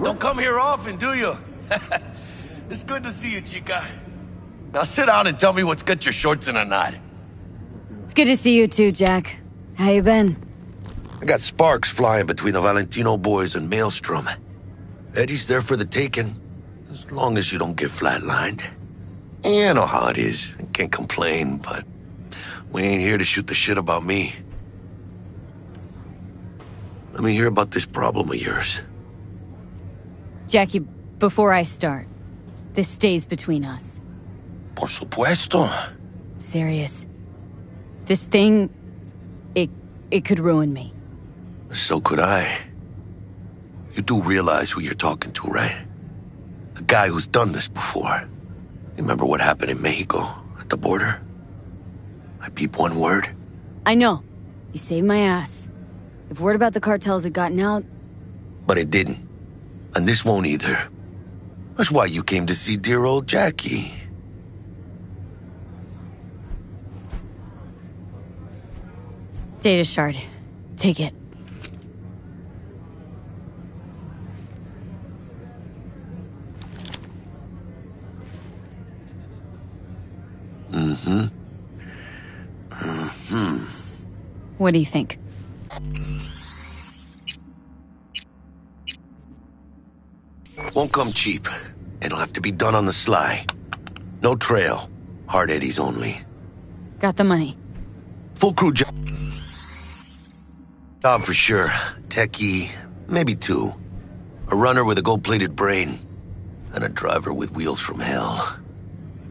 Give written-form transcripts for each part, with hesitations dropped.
Don't come here often, do you? It's good to see you, chica. Now sit down and tell me what's got your shorts in a knot. It's good to see you too, Jack. How you been? I got sparks flying between the Valentino boys and Maelstrom. Eddie's there for the taking, as long as you don't get flatlined. You know how it is. I can't complain, but we ain't here to shoot the shit about me. Let me hear about this problem of yours. Jackie, before I start, this stays between us. Por supuesto. Serious. This thing, it could ruin me. So could I. You do realize who you're talking to, right? A guy who's done this before. You remember what happened in Mexico, at the border? I peep one word. I know. You saved my ass. If word about the cartels had gotten out... But it didn't. And this won't either. That's why you came to see dear old Jackie. Data shard. Take it. What do you think? Won't come cheap. It'll have to be done on the sly. No trail. Hard eddies only. Got the money. Full crew job for sure. Techie, maybe two. A runner with a gold-plated brain. And a driver with wheels from hell.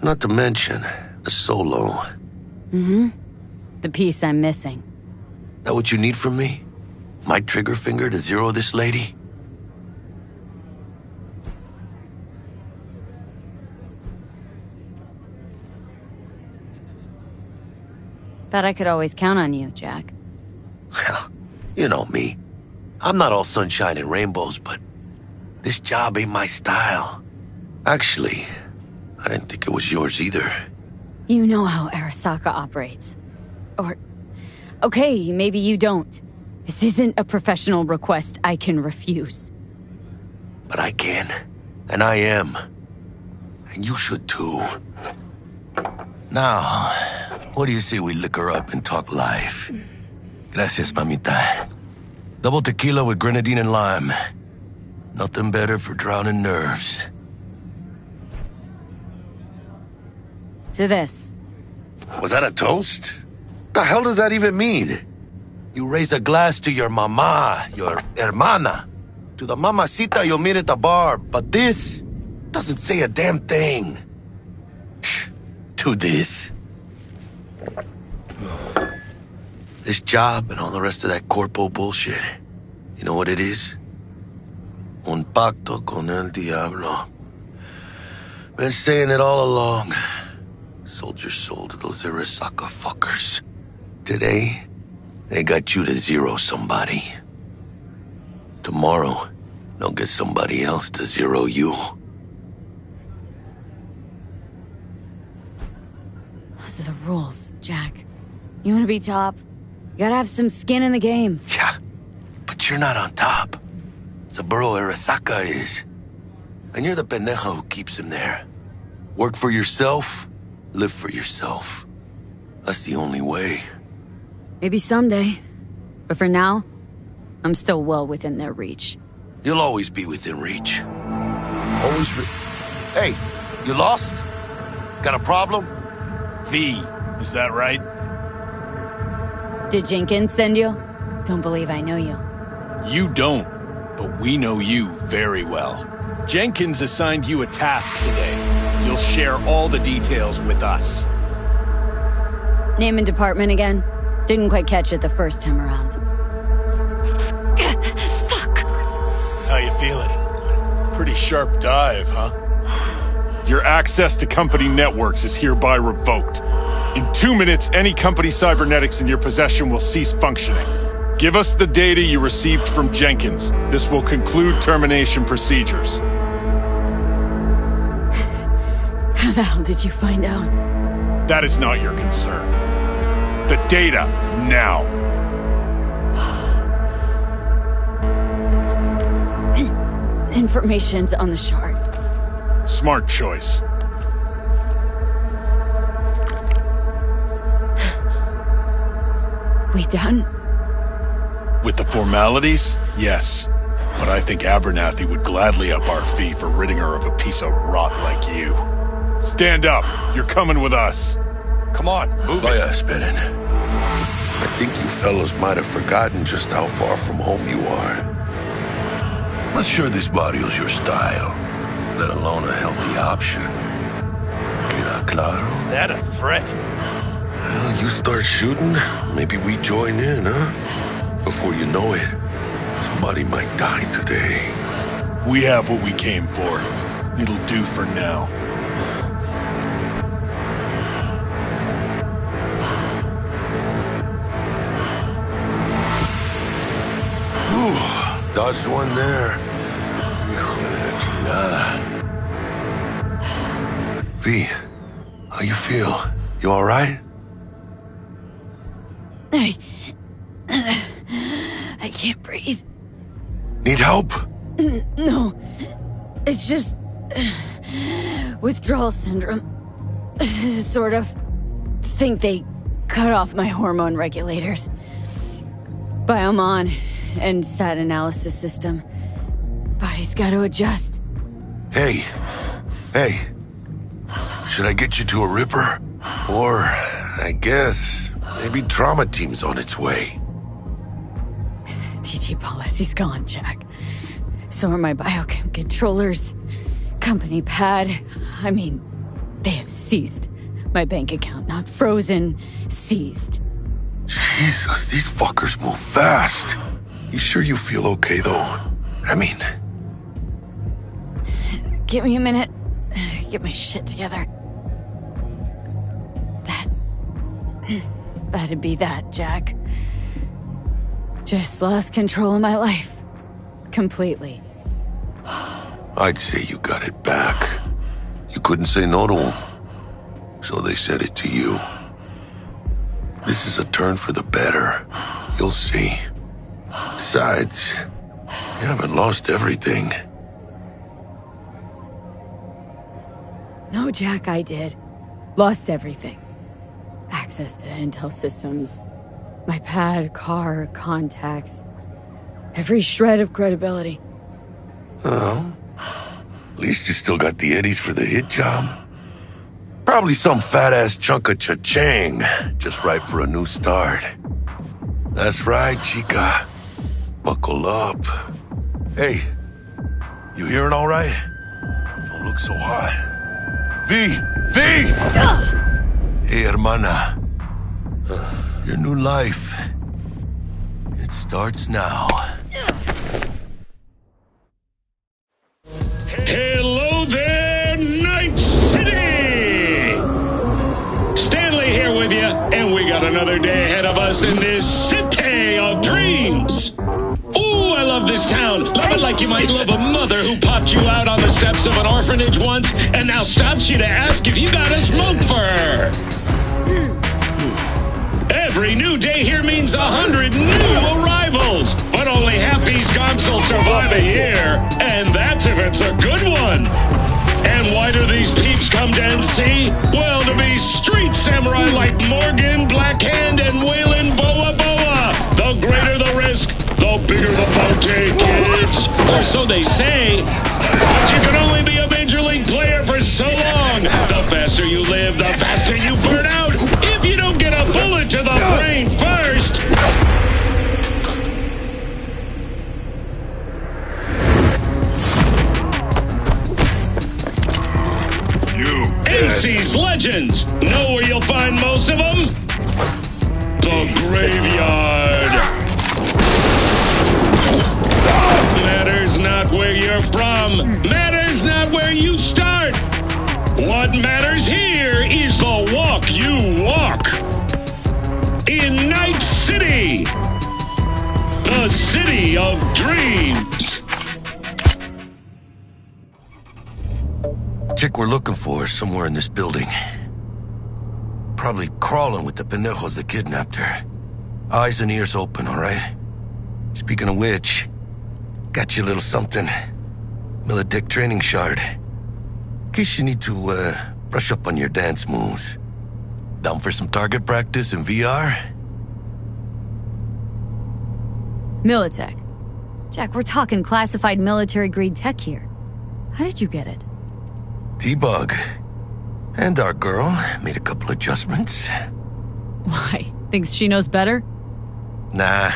Not to mention, a solo. Mm-hmm. The piece I'm missing. That what you need from me? My trigger finger to zero this lady? Thought I could always count on you, Jack. Well, you know me. I'm not all sunshine and rainbows, but this job ain't my style. Actually, I didn't think it was yours either. You know how Arasaka operates. Or... okay, maybe you don't. This isn't a professional request I can refuse. But I can. And I am. And you should too. Now, what do you say we liquor up and talk life? Gracias, mamita. Double tequila with grenadine and lime. Nothing better for drowning nerves. To this. Was that a toast? The hell does that even mean? You raise a glass to your mama, your hermana, to the mamacita you'll meet at the bar, but this doesn't say a damn thing. To this. This job and all the rest of that Corpo bullshit. You know what it is? Un pacto con el diablo. Been saying it all along. Sold your soul to those Arasaka fuckers. Today, they got you to zero somebody. Tomorrow, they'll get somebody else to zero you. Those are the rules, Jack. You want to be top? You gotta have some skin in the game. Yeah, but you're not on top. Saburo Arasaka is. And you're the pendejo who keeps him there. Work for yourself, live for yourself. That's the only way. Maybe someday. But for now, I'm still well within their reach. You'll always be within reach. Always Hey, you lost? Got a problem? V, is that right? Did Jenkins send you? Don't believe I know you. You don't, but we know you very well. Jenkins assigned you a task today. You'll share all the details with us. Name and department again? Didn't quite catch it the first time around. Fuck! How you feeling? Pretty sharp dive, huh? Your access to company networks is hereby revoked. In 2 minutes, any company cybernetics in your possession will cease functioning. Give us the data you received from Jenkins. This will conclude termination procedures. How the hell did you find out? That is not your concern. The data, now. information's on the shard. Smart choice. We done? With the formalities, yes. But I think Abernathy would gladly up our fee for ridding her of a piece of rot like you. Stand up. You're coming with us. Come on, move it. Vaya, esperen. I think you fellows might have forgotten just how far from home you are. Not sure this barrio's your style, let alone a healthy option. Queda claro? Is that a threat? Well, you start shooting, maybe we join in, huh? Before you know it, somebody might die today. We have what we came for. It'll do for now. Ooh, dodged one there. Hijo de la chingada. V, how you feel? You all right? I can't breathe. Need help? No. It's just... withdrawal syndrome. Sort of. Think they cut off my hormone regulators. Biomon and stat analysis system. Body's got to adjust. Hey. Should I get you to a Ripper? Or, I guess, maybe trauma team's on its way. TT policy's gone, Jack. So are my biochem controllers. Company pad. I mean, they have seized. My bank account, not frozen, seized. Jesus, these fuckers move fast. You sure you feel okay, though? I mean... Give me a minute. Get my shit together. That'd be that, Jack. Just lost control of my life. Completely. I'd say you got it back. You couldn't say no to them. So they said it to you. This is a turn for the better. You'll see. Besides, you haven't lost everything. No, Jack, I did. Lost everything. Access to intel systems. My pad, car, contacts. Every shred of credibility. Oh. At least you still got the eddies for the hit job. Probably some fat-ass chunk of cha-ching, just right for a new start. That's right, chica. Buckle up. Hey, you hearing all right? Don't look so hot. V! Hey, hermana. Your new life. It starts now. Hello there, Night City! Stanley here with you, and we got another day ahead of us in this city of dreams. Ooh, I love this town. Love it like you might love a mother who popped you out on the steps of an orphanage once and now stops you to ask if you got a smoke for her. Every new day here means 100 new arrivals, but only half these gonks will survive a year, and that's if it's a good one. And why do these peeps come to NC? Well, to be street samurai like Morgan, Blackhand, and Waylon Boa Boa. The greater the risk, the bigger the bounty, kids. Or so they say. But you can only be a major league player for so long. The faster you live, the faster you burn out. If you don't get a bullet to the brain first. AC's Legends. Know where you'll find most of them? The graveyard. Matters not where you're from. Matters not where you start. What matters here is the walk you walk. In Night City. The city of dreams. Chick we're looking for is somewhere in this building. Probably crawling with the pendejos that kidnapped her. Eyes and ears open, all right? Speaking of which, got you a little something. Militech training shard. In case you need to, brush up on your dance moves. Down for some target practice in VR? Militech. Jack, we're talking classified military-grade tech here. How did you get it? T-Bug. And our girl made a couple adjustments. Why? Thinks she knows better? Nah.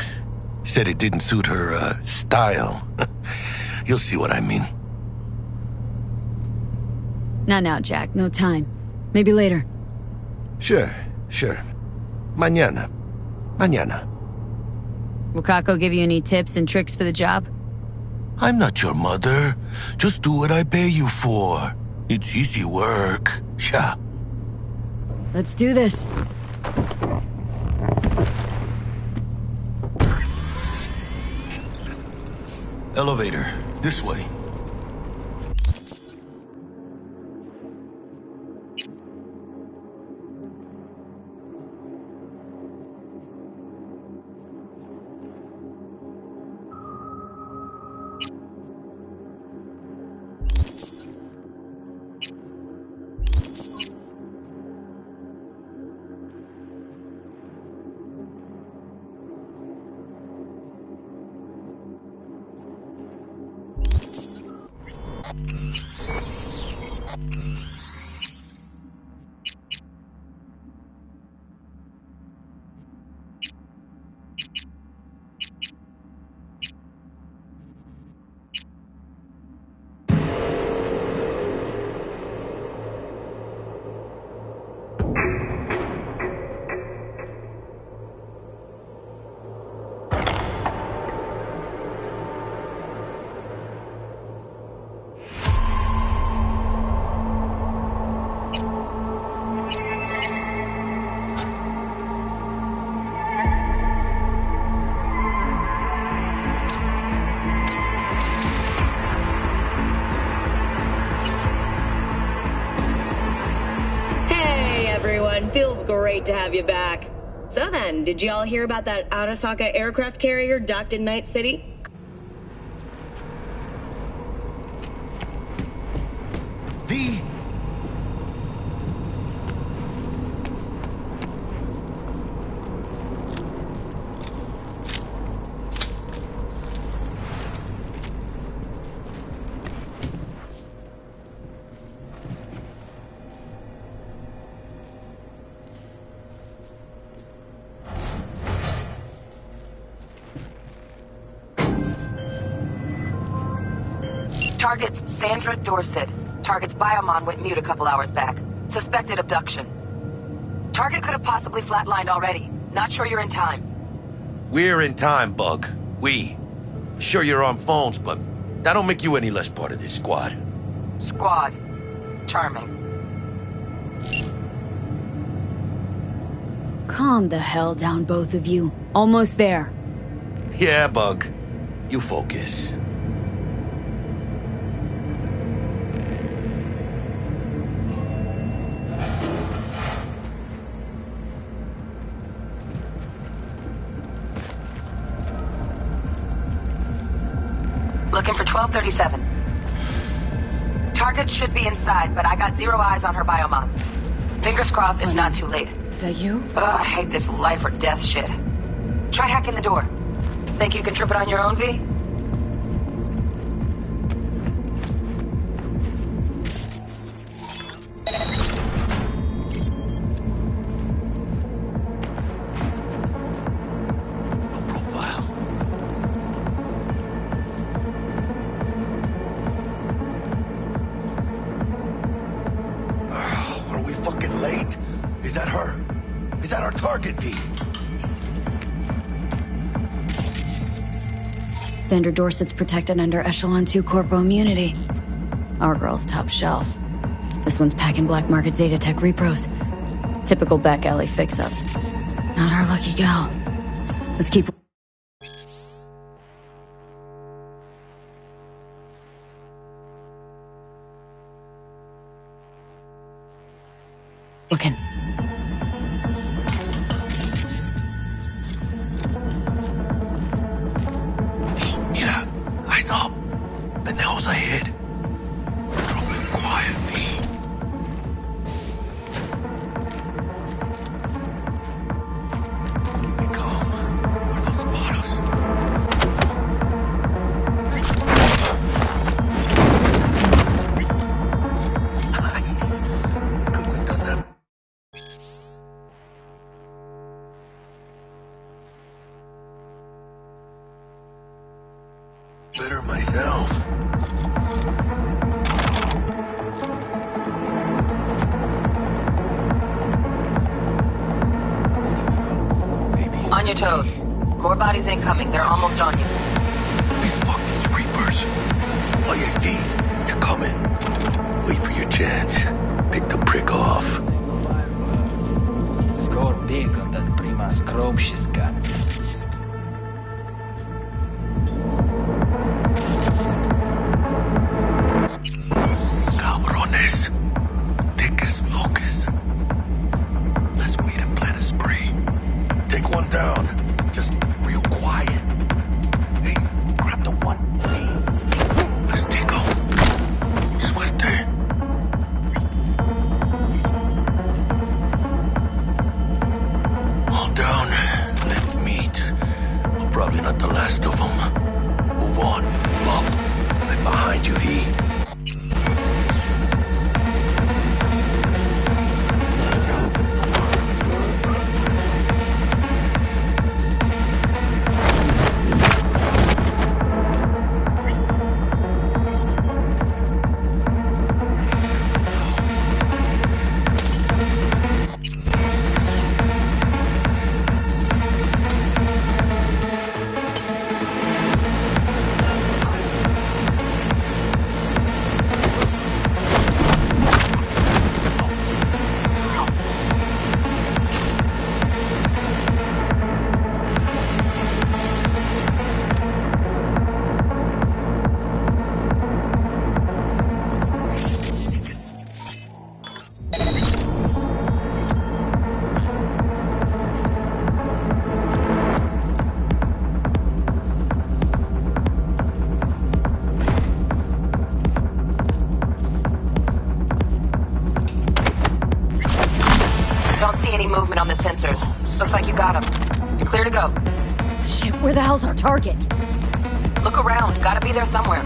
Said it didn't suit her, style. You'll see what I mean. Not now, Jack. No time. Maybe later. Sure. Mañana. Will Kako give you any tips and tricks for the job? I'm not your mother. Just do what I pay you for. It's easy work. Yeah. Let's do this. Elevator. This way. Feels great to have you back. So then, did you all hear about that Arasaka aircraft carrier docked in Night City? V. Target's Sandra Dorset. Target's biomon went mute a couple hours back. Suspected abduction. Target could have possibly flatlined already. Not sure you're in time. We're in time, Bug. We. Sure you're on phones, but that don't make you any less part of this squad. Squad. Charming. Calm the hell down, both of you. Almost there. Yeah, Bug. You focus. Looking for 1237. Target should be inside, but I got zero eyes on her biomon. Fingers crossed it's not too late. Is that you? Ugh, I hate this life or death shit. Try hacking the door. Think you can trip it on your own, V? Sandra Dorset's protected under Echelon 2 Corpo immunity. Our girl's top shelf. This one's packing black market Zeta Tech repros. Typical back alley fix-ups. Not our lucky gal. Let's keep... looking. Mira, eyes up. Pendejos ahead. better myself. On your toes. More bodies incoming. They're almost on you. These fucking Reapers. Oh yeah, V, they're coming. Wait for your chance. Pick the prick off. Score big on that prima scrumptious gun. Cabrones. Thick as locusts. Let's wait and plan a spree. Take one down. Just real quiet. Hey, grab the one. Hey, let's take off. Suerte. All down. Let meet. But probably not the last of them. Move on. Move up. Right behind you, he. Don't see any movement on the sensors. Looks like you got them. You're clear to go. Shit, where the hell's our target? Look around. Gotta be there somewhere.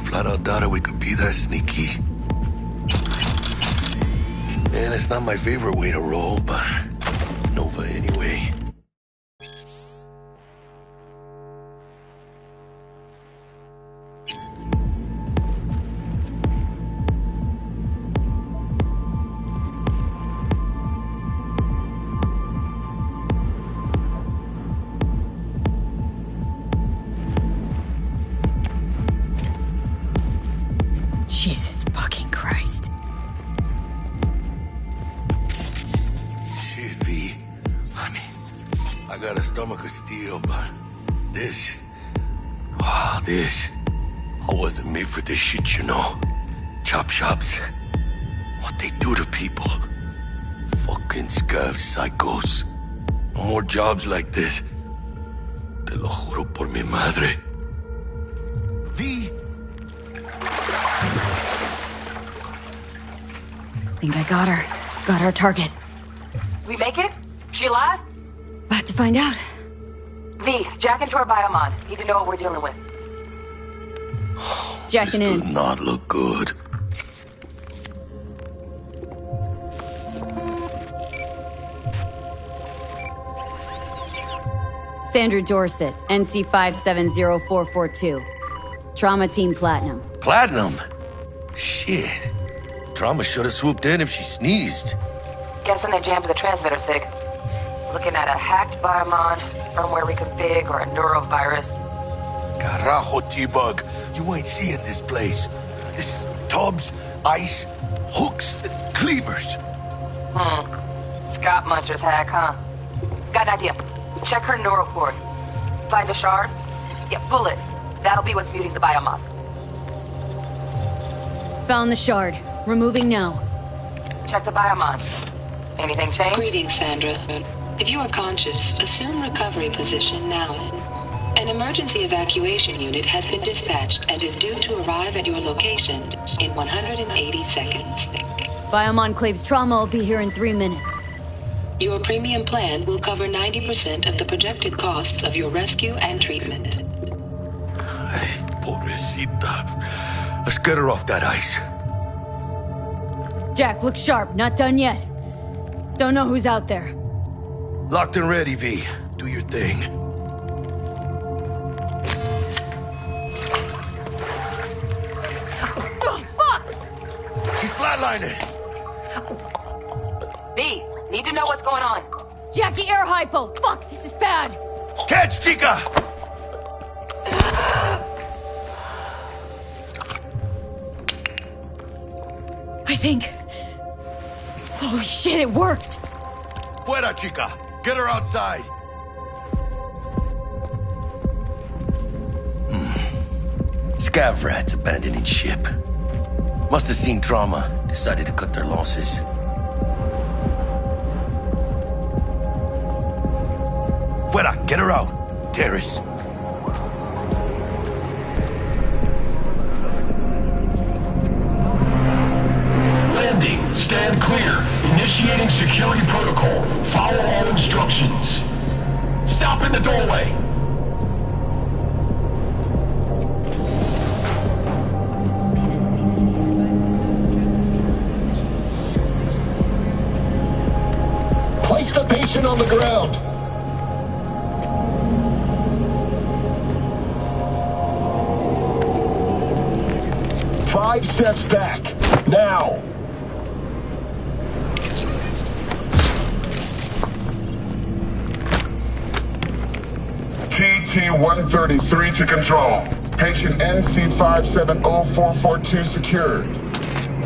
Flat out doubted we could be that sneaky. And it's not my favorite way to roll, but Nova anyway. Jesus fucking Christ. Shit, V. I mean, I got a stomach of steel, but this... I wasn't made for this shit, you know. Chop shops. What they do to people. Fucking scab psychos. No more jobs like this. Te lo juro por mi madre. V... Think I got her. Got our target. We make it? She alive? About to find out. V, jack into her biomon. Need to know what we're dealing with. Jacking This in. does not look good. Sandra Dorset, NC 570442. Trauma Team Platinum. Platinum? Shit. Trauma should have swooped in if she sneezed. Guessing they jammed the transmitter, Sig. Looking at a hacked biomon, firmware reconfig, or a neurovirus. Carajo, T-Bug. You ain't seeing this place. This is tubs, ice, hooks, cleavers. Scott Muncher's hack, huh? Got an idea. Check her neural port. Find a shard, Yeah, pull it. That'll be what's muting the biomon. Found the shard. Removing now. Check the biomon. Anything change? Greetings, Sandra. If you are conscious, assume recovery position now. An emergency evacuation unit has been dispatched and is due to arrive at your location in 180 seconds. Biomon claims trauma will be here in 3 minutes. Your premium plan will cover 90% of the projected costs of your rescue and treatment. Ay, pobrecita. Let's get her off that ice. Jack, look sharp. Not done yet. Don't know who's out there. Locked and ready, V. Do your thing. Oh, fuck! She's flatlining. V, need to know what's going on. Jackie, air hypo! Fuck, this is bad! Catch, chica! I think... Holy shit, it worked! Fuera, chica! Get her outside! Scav rats abandoning ship. Must have seen trauma. Decided to cut their losses. Fuera! Get her out! Terrace. Landing. Stand clear. Initiating security protocol. Follow all instructions. Stop in the doorway. Place the patient on the ground. Five steps back. Now. TT-133 to control. Patient NC570442 secured.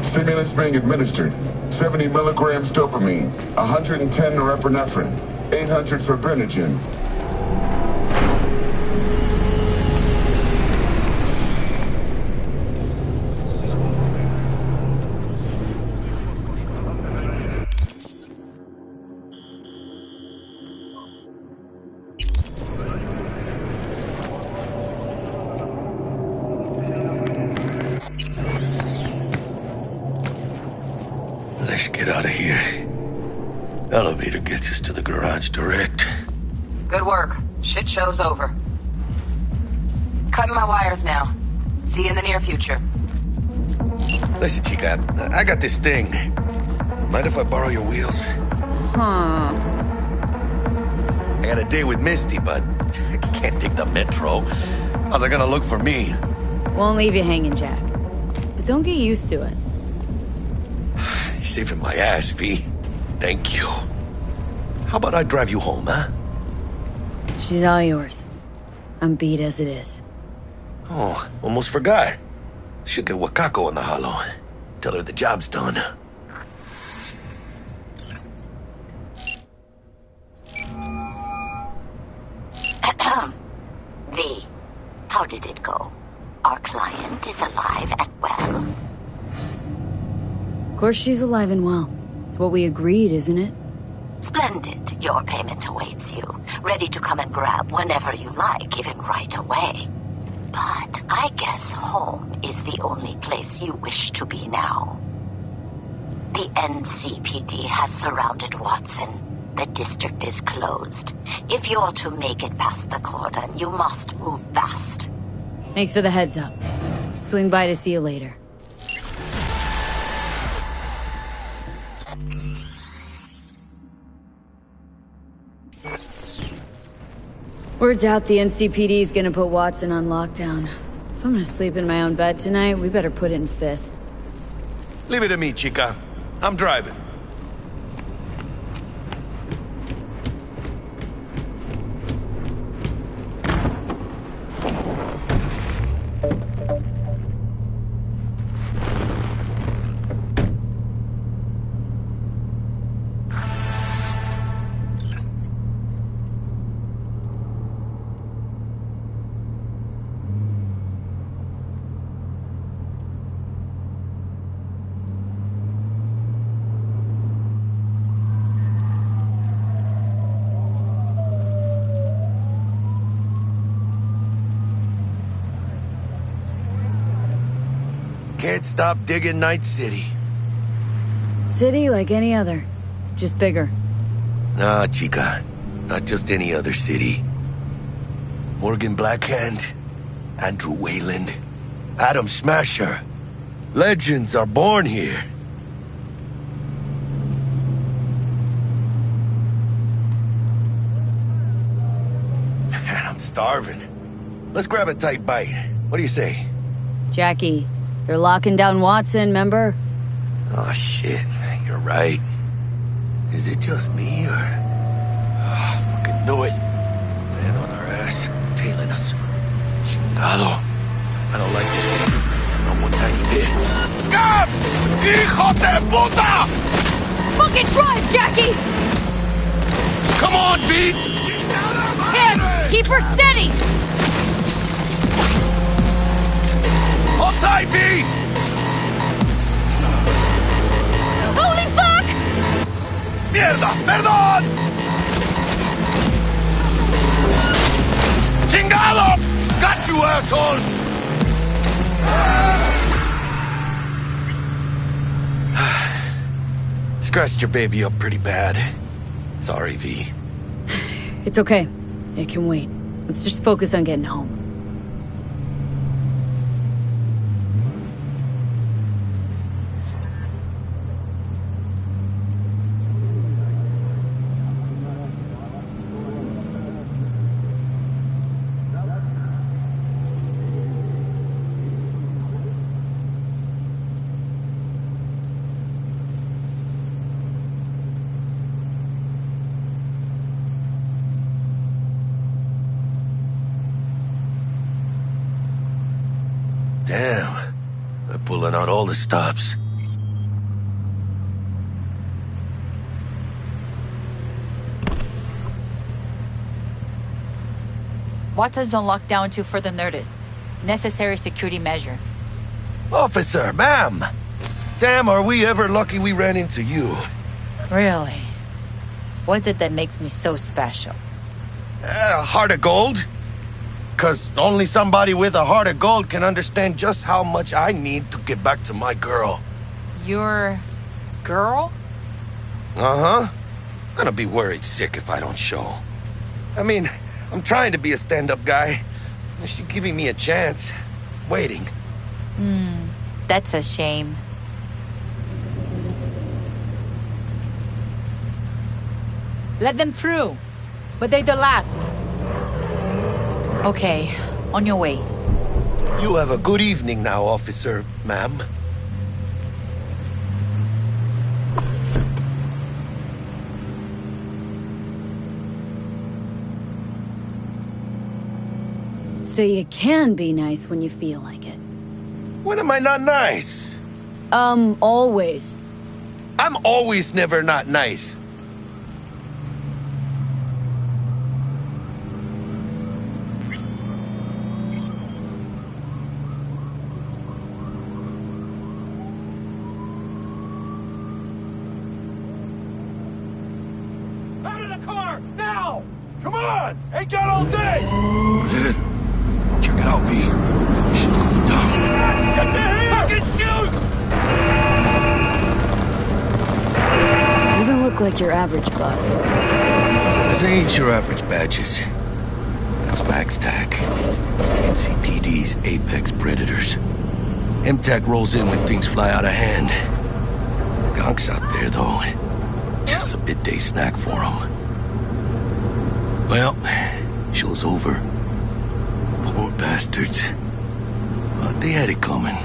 Stimulants being administered. 70 milligrams dopamine, 110 norepinephrine, 800 fibrinogen. Let's get out of here. Elevator gets us to the garage direct. Good work. Shit show's over. Cutting my wires now. See you in the near future. Listen, chica, I got this thing. Mind if I borrow your wheels? Huh. I got a date with Misty, but I can't take the metro. How's it gonna look for me? Won't leave you hanging, Jack. But don't get used to it. You're saving my ass, V. Thank you. How about I drive you home, huh? She's all yours. I'm beat as it is. Oh, almost forgot. Should get Wakako in the hollow. Tell her the job's done. V, how did it go? Our client is alive and well. Of course she's alive and well. It's what we agreed, isn't it? Splendid. Your payment awaits you, ready to come and grab whenever you like, even right away. But I guess home is the only place you wish to be now. The NCPD has surrounded Watson. The district is closed. If you're to make it past the cordon, you must move fast. Thanks for the heads up. Swing by to see you later. Word's out the NCPD is gonna put Watson on lockdown. If I'm gonna sleep in my own bed tonight, we better put it in fifth. Leave it to me, chica. I'm driving. can't stop digging Night City. City like any other, just bigger. Nah, chica. Not just any other city. Morgan Blackhand, Andrew Wayland, Adam Smasher. Legends are born here. Man, I'm starving. Let's grab a tight bite. What do you say? Jackie, they're locking down Watson, remember? Oh, shit. You're right. Is it just me, or... Oh, fucking knew it. Man on our ass, tailing us. Chingado. I don't like this. Not one tiny bit. Scabs! Hijo de puta! Fucking drive, Jackie! Come on, V! Tim, keep her steady! Hold tight, V! Holy fuck! Mierda! Perdón! Chingado! Got you, asshole! Scratched your baby up pretty bad. Sorry, V. It's okay. It can wait. Let's just focus on getting home. Damn. They're pulling out all the stops. Watson's on lockdown to further notice. Necessary security measure. Officer, ma'am! Damn, are we ever lucky we ran into you. Really? What's it that makes me so special? Heart of gold? 'Cause only somebody with a heart of gold can understand just how much I need to get back to my girl. Your girl? Uh-huh. Gonna be worried sick if I don't show. I mean, I'm trying to be a stand-up guy. She's giving me a chance. Waiting. That's a shame. Let them through. But they're the last. Okay, on your way. You have a good evening now, officer, ma'am. So you can be nice when you feel like it. When am I not nice? Always. I'm always never not nice. Out of the car, now! Come on! Ain't got all day! Good. Check it out, V. Shit's going down. Get the hell! Fucking shoot! Doesn't look like your average bust. This ain't your average badges. That's Max Tac. NCPD's apex predators. MTAC rolls in when things fly out of hand. Gonks out there, though. Just a midday snack for them. Well, show's over. Poor bastards. But they had it coming.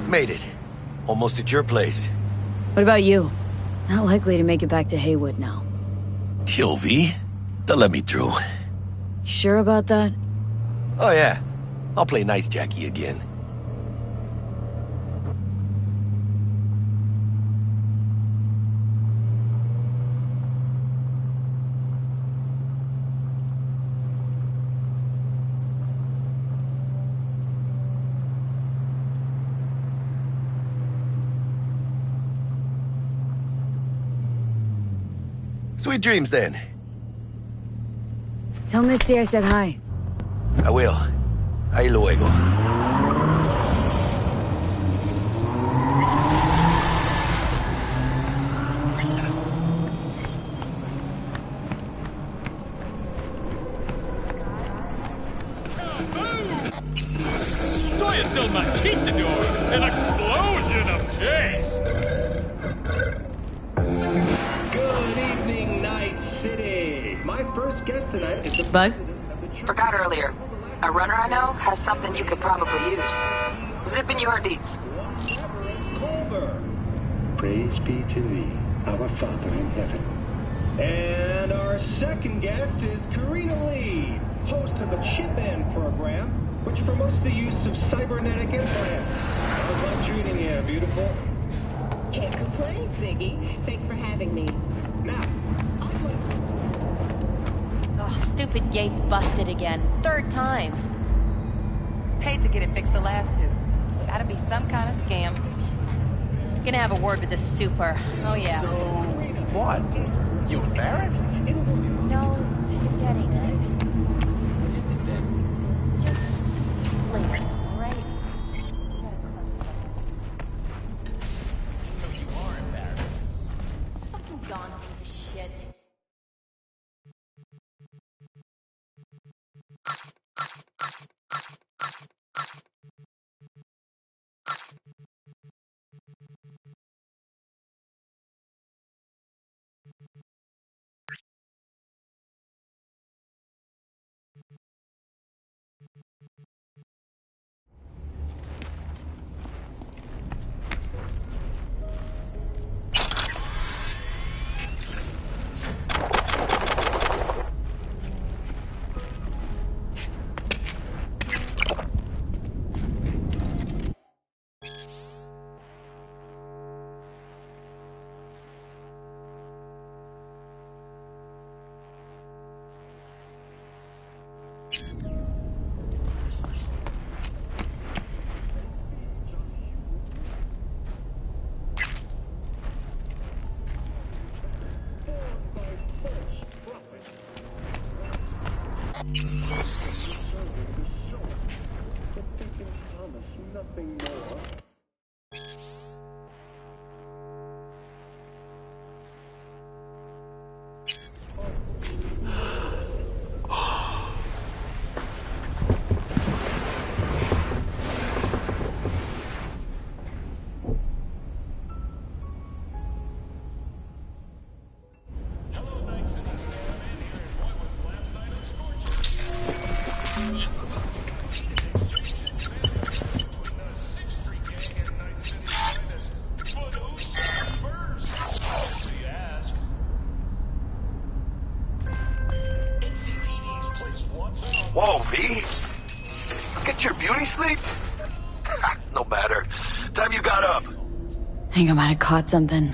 Made it. Almost at your place. What about you? Not likely to make it back to Haywood now. Chill, V. They'll let me through. Sure about that? Oh, yeah. I'll play nice Jackie again. Sweet dreams, then. Tell Misty I said hi. I will. Ahí luego. Soy still machistador, an explosion of taste. Good evening, Night City. My first guest tonight is the Bug? Forgot earlier. A runner I know has something you could probably use. Zip in your deeds. Praise be to thee, our Father in heaven. And our second guest is Karina Lee, host of the Chip In program, which promotes the use of cybernetic implants. How's life treating you, beautiful? Can't complain, Ziggy. Thanks for having me. Now, Oh, stupid gate's busted again. Third time. Paid to get it fixed the last two. Gotta be some kind of scam. Gonna have a word with the super. Oh, yeah. So, what? You embarrassed? No, getting it. Just later, right? So you are embarrassed. Fucking gone piece of shit. nothing more. Whoa, V? Get your beauty sleep? No matter. Time you got up. I think I might have caught something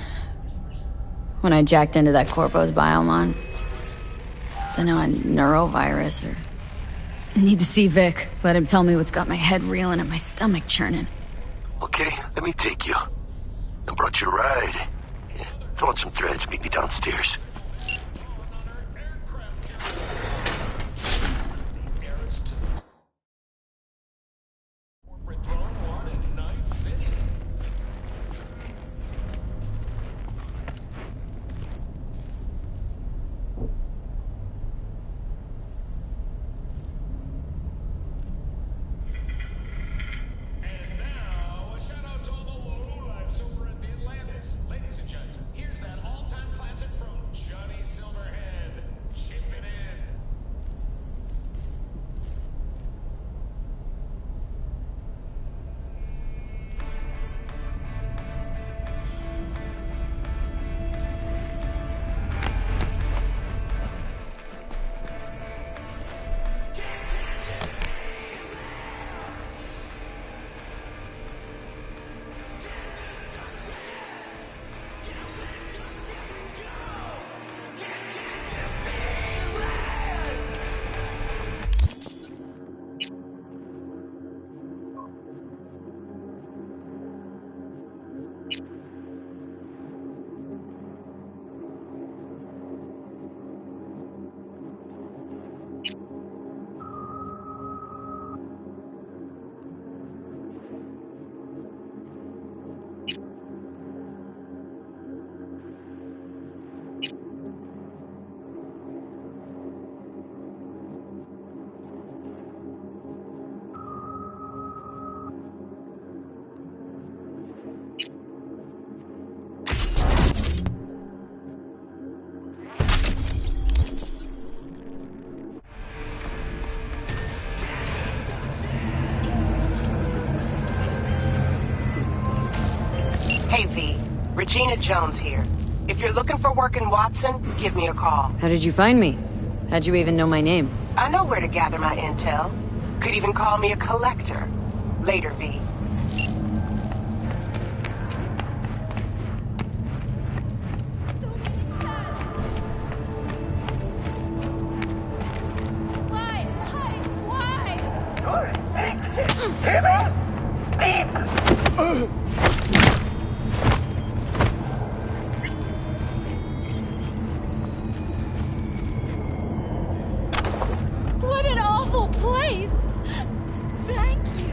when I jacked into that Corpo's biomon. Don't know, a neurovirus or... Need to see Vic. Let him tell me what's got my head reeling and my stomach churning. Okay, let me take you. I brought you a ride. Yeah, throw on some threads, meet me downstairs. Hey, V. Regina Jones here. If you're looking for work in Watson, give me a call. How did you find me? How'd you even know my name? I know where to gather my intel. Could even call me a collector. Later, V. What an awful place! Thank you.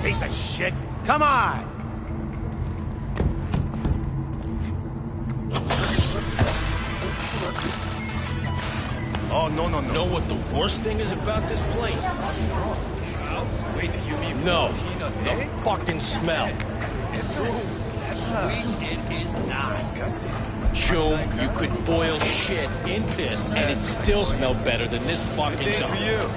Piece of shit. Come on! Oh, no. Know what the worst thing is about this place? Wait, you mean No, the fucking smell. It is nice, cousin. Chum, you could boil shit in piss and it still smell better than this fucking dump. To you.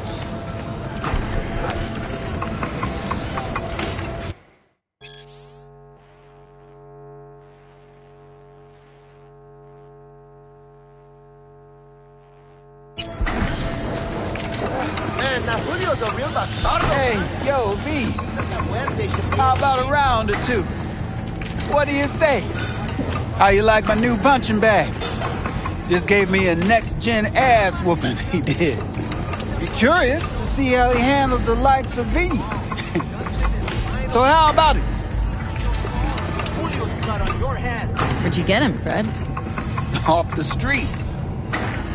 Hey, yo, V. How about a round or two? What do you say? How you like my new punching bag? Just gave me a next-gen ass whooping, he did. Be curious to see how he handles the likes of V. So how about it? Where'd you get him, Fred? Off the street.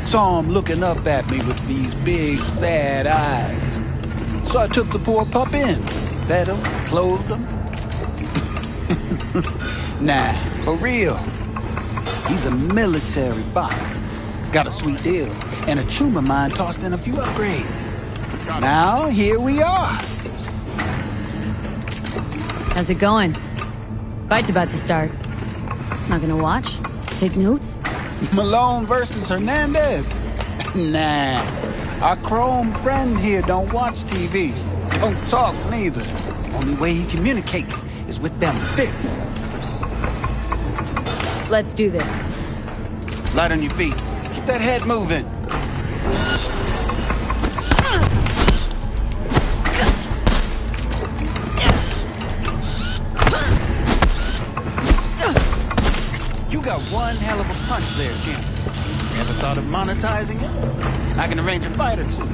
Saw him looking up at me with these big, sad eyes. So I took the poor pup in, fed him, clothed him. Nah, for real. He's a military boss. Got a sweet deal, and a tumor mine tossed in a few upgrades. Now, here we are. How's it going? Fight's about to start. Not gonna watch? Take notes? Malone versus Hernandez? Nah. Our chrome friend here don't watch TV. Don't talk neither. Only way he communicates is with them fists. Let's do this. Light on your feet. Keep that head moving. You got one hell of a punch there, champ. Ever thought of monetizing it? I can arrange a fight or two.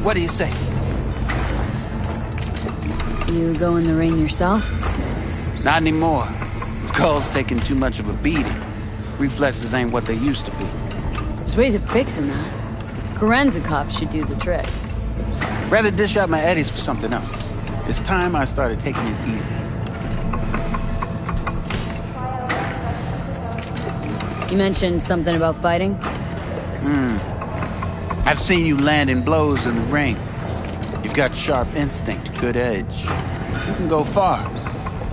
What do you say? You go in the ring yourself? Not anymore. Skull's taking too much of a beating. Reflexes ain't what they used to be. There's ways of fixing that. Korenzikov should do the trick. Rather dish out my eddies for something else. It's time I started taking it easy. You mentioned something about fighting? I've seen you landing blows in the ring. You've got sharp instinct, good edge. You can go far,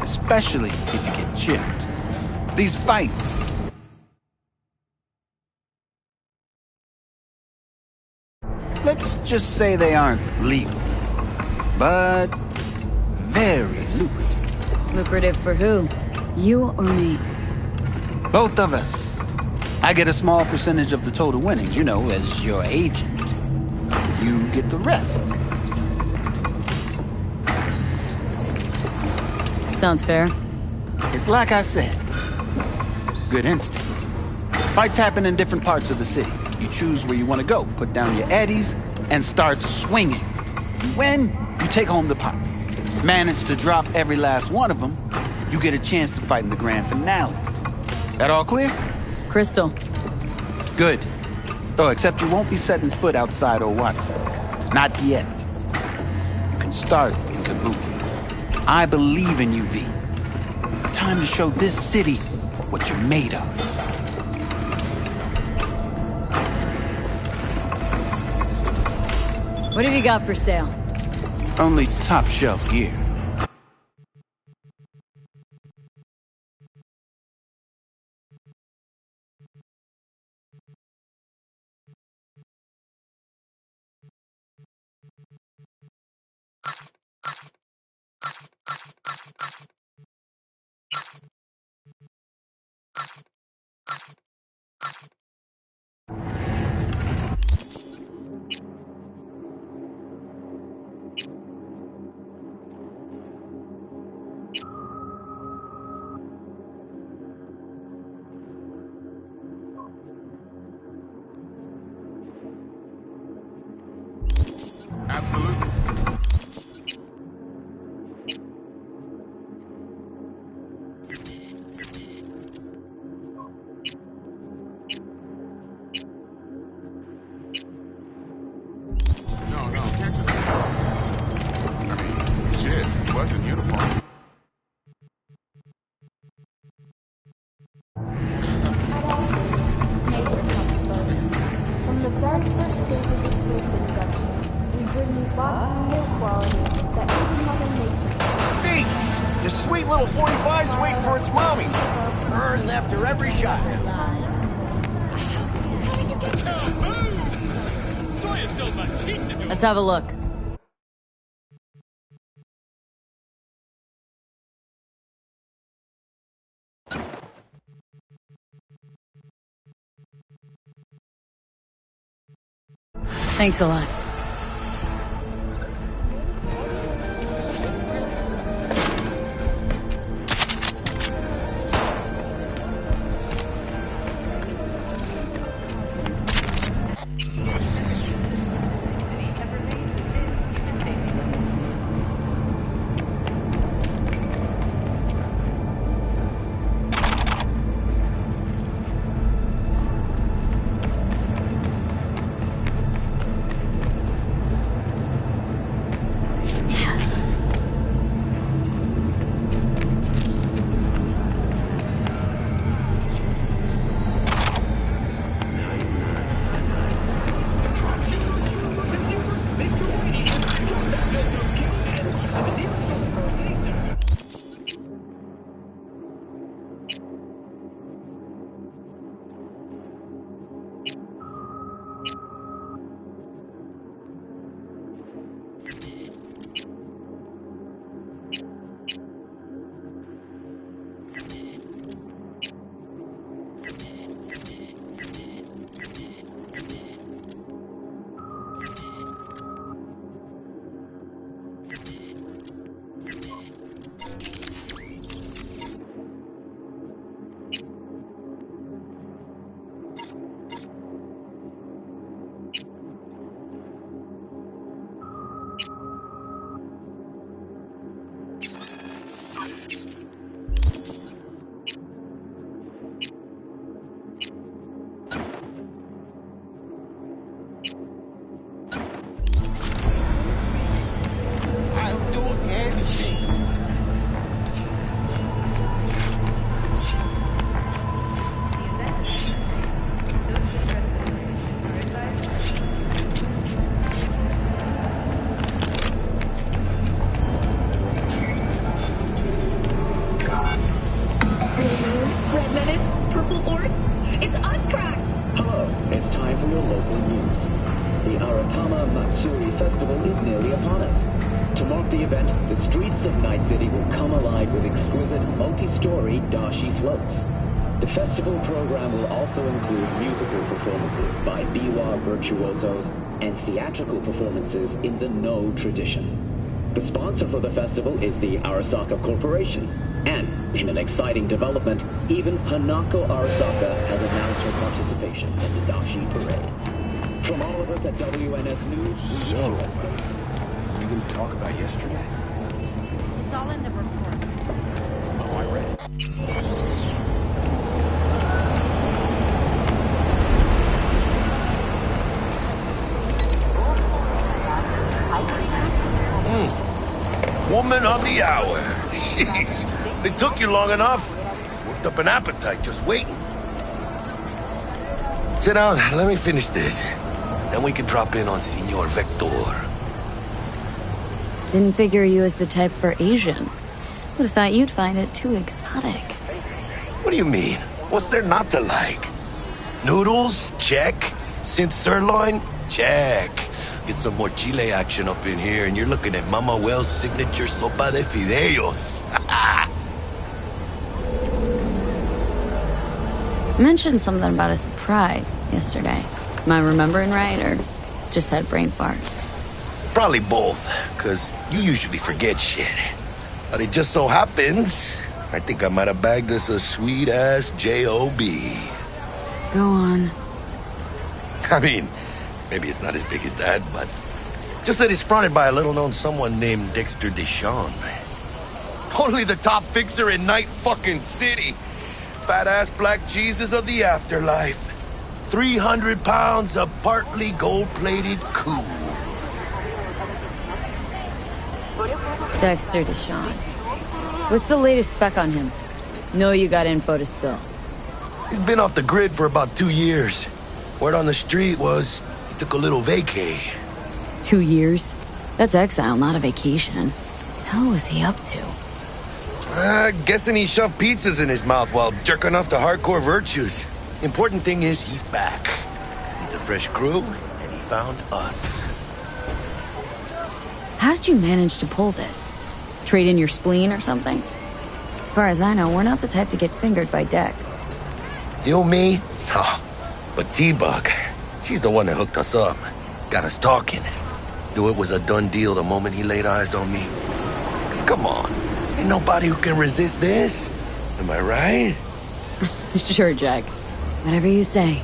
especially if you get chipped. These fights... Let's just say they aren't legal, but very lucrative. Lucrative for who? You or me? Both of us. I get a small percentage of the total winnings, you know, as your agent. You get the rest. Sounds fair. It's like I said. Good instinct. Fights happen in different parts of the city. You choose where you want to go, put down your eddies, and start swinging. You win, you take home the pot. Manage to drop every last one of them, you get a chance to fight in the grand finale. That all clear? Crystal. Good. Oh, except you won't be setting foot outside Owatsu. Not yet. You can start in Kabuki. I believe in you, V. Time to show this city what you're made of. What have you got for sale? Only top shelf gear. Absolutely. No, can't just... I mean, shit, he was in uniform. From the very first stages of food production, we bring you bottom milk quality that even Mother Nature. Pete! The sweet little 45's waiting for its mommy. Purrs after every shot. Let's have a look. Thanks a lot. Hello, it's time for your local news. The Aratama Matsuri Festival is nearly upon us. To mark the event, the streets of Night City will come alive with exquisite multi-story dashi floats. The festival program will also include musical performances by biwa virtuosos and theatrical performances in the No tradition. The sponsor for the festival is the Arasaka Corporation. And, in an exciting development, even Hanako Arasaka has announced her participation in the Dashi Parade. From all of us at WNS News... So, what are you going to talk about yesterday? It's all in the report. Oh, I read it. Woman of the hour. Jeez. It took you long enough. Worked up an appetite just waiting. Sit down, let me finish this. Then we can drop in on Senor Vector. Didn't figure you as the type for Asian. Would've thought you'd find it too exotic. What do you mean? What's there not to like? Noodles? Check. Synth sirloin? Check. Get some more Chile action up in here, and you're looking at Mama Wells' signature sopa de fideos. Mentioned something about a surprise yesterday. Am I remembering right, or just had a brain fart? Probably both, because you usually forget shit. But it just so happens, I think I might have bagged us a sweet-ass J.O.B. Go on. I mean, maybe it's not as big as that, but just that it's fronted by a little-known someone named Dexter Deshawn. Only the top fixer in Night fucking City. Fat-ass black Jesus of the afterlife. 300 pounds of partly gold-plated cool. Dexter Deshawn. What's the latest spec on him? Know you got info to spill. He's been off the grid for about 2 years. Word on the street was he took a little vacay. 2 years? That's exile, not a vacation. Hell was he up to? Guessing he shoved pizzas in his mouth while jerking off to hardcore virtues. Important thing is he's back. Needs a fresh crew, and he found us. How did you manage to pull this? Trade in your spleen or something? As far as I know, we're not the type to get fingered by Dex. You, me? Oh, but T-Bug, she's the one that hooked us up. Got us talking. Knew it was a done deal the moment he laid eyes on me. 'Cause come on, ain't nobody who can resist this. Am I right? Sure, Jack. Whatever you say.